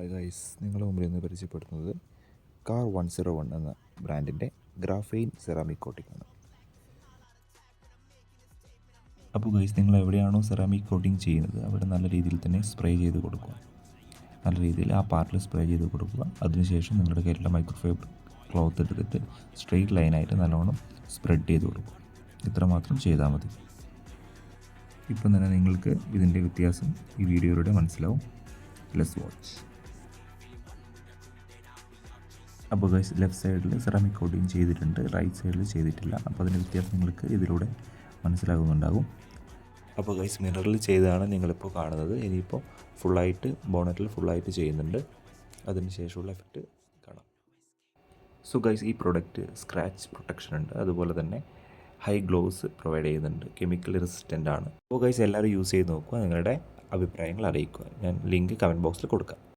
Hi guys, നിങ്ങളുടെ മുമ്പിൽ നിന്ന് പരിചയപ്പെടുത്തുന്നത് കാർ 101 എന്ന ബ്രാൻഡിൻ്റെ ഗ്രാഫെയിൻ സെറാമിക് കോട്ടിംഗ് ആണ്. അപ്പോൾ ഗൈസ്, നിങ്ങൾ എവിടെയാണോ സെറാമിക് കോട്ടിംഗ് ചെയ്യുന്നത് അവിടെ നല്ല രീതിയിൽ തന്നെ സ്പ്രേ ചെയ്ത് കൊടുക്കുക. നല്ല രീതിയിൽ ആ പാർട്ടിൽ സ്പ്രേ ചെയ്ത് കൊടുക്കുക. അതിനുശേഷം നിങ്ങളുടെ കയ്യിലുള്ള മൈക്രോഫൈബർ ക്ലോത്ത് എടുത്തിട്ട് സ്ട്രെയിറ്റ് ലൈനായിട്ട് നല്ലോണം സ്പ്രെഡ് ചെയ്ത് കൊടുക്കുക. ഇത്രമാത്രം ചെയ്താൽ മതി. ഇപ്പം തന്നെ നിങ്ങൾക്ക് ഇതിൻ്റെ വ്യത്യാസം ഈ വീഡിയോയിലൂടെ മനസ്സിലാവും. Let's watch. അപ്പോൾ ഗൈസ്, ലെഫ്റ്റ് സൈഡിൽ സെറാമിക് കോട്ടിങ് ചെയ്തിട്ടുണ്ട്, റൈറ്റ് സൈഡിൽ ചെയ്തിട്ടില്ല. അപ്പോൾ അതിൻ്റെ വ്യത്യാസം നിങ്ങൾക്ക് ഇതിലൂടെ മനസ്സിലാകുന്നുണ്ടാകും. അപ്പോൾ ഗൈസ്, മിററിൽ ചെയ്തതാണ് നിങ്ങളിപ്പോൾ കാണുന്നത്. ഇനിയിപ്പോൾ ഫുള്ളായിട്ട് ബോണറ്റിൽ ഫുള്ളായിട്ട് ചെയ്യുന്നുണ്ട്. അതിന് ശേഷമുള്ള എഫക്റ്റ് കാണാം. സോ ഗൈസ്, ഈ പ്രൊഡക്റ്റ് സ്ക്രാച്ച് പ്രൊട്ടക്ഷൻ ഉണ്ട്, അതുപോലെ തന്നെ ഹൈ ഗ്ലോവ്സ് പ്രൊവൈഡ് ചെയ്യുന്നുണ്ട്, കെമിക്കൽ റെസിസ്റ്റൻ്റ് ആണ്. അപ്പോൾ ഗൈസ്, എല്ലാവരും യൂസ് ചെയ്ത് നോക്കുക, നിങ്ങളുടെ അഭിപ്രായങ്ങൾ അറിയിക്കുക. ഞാൻ ലിങ്ക് കമൻറ്റ് ബോക്സിൽ കൊടുക്കാം.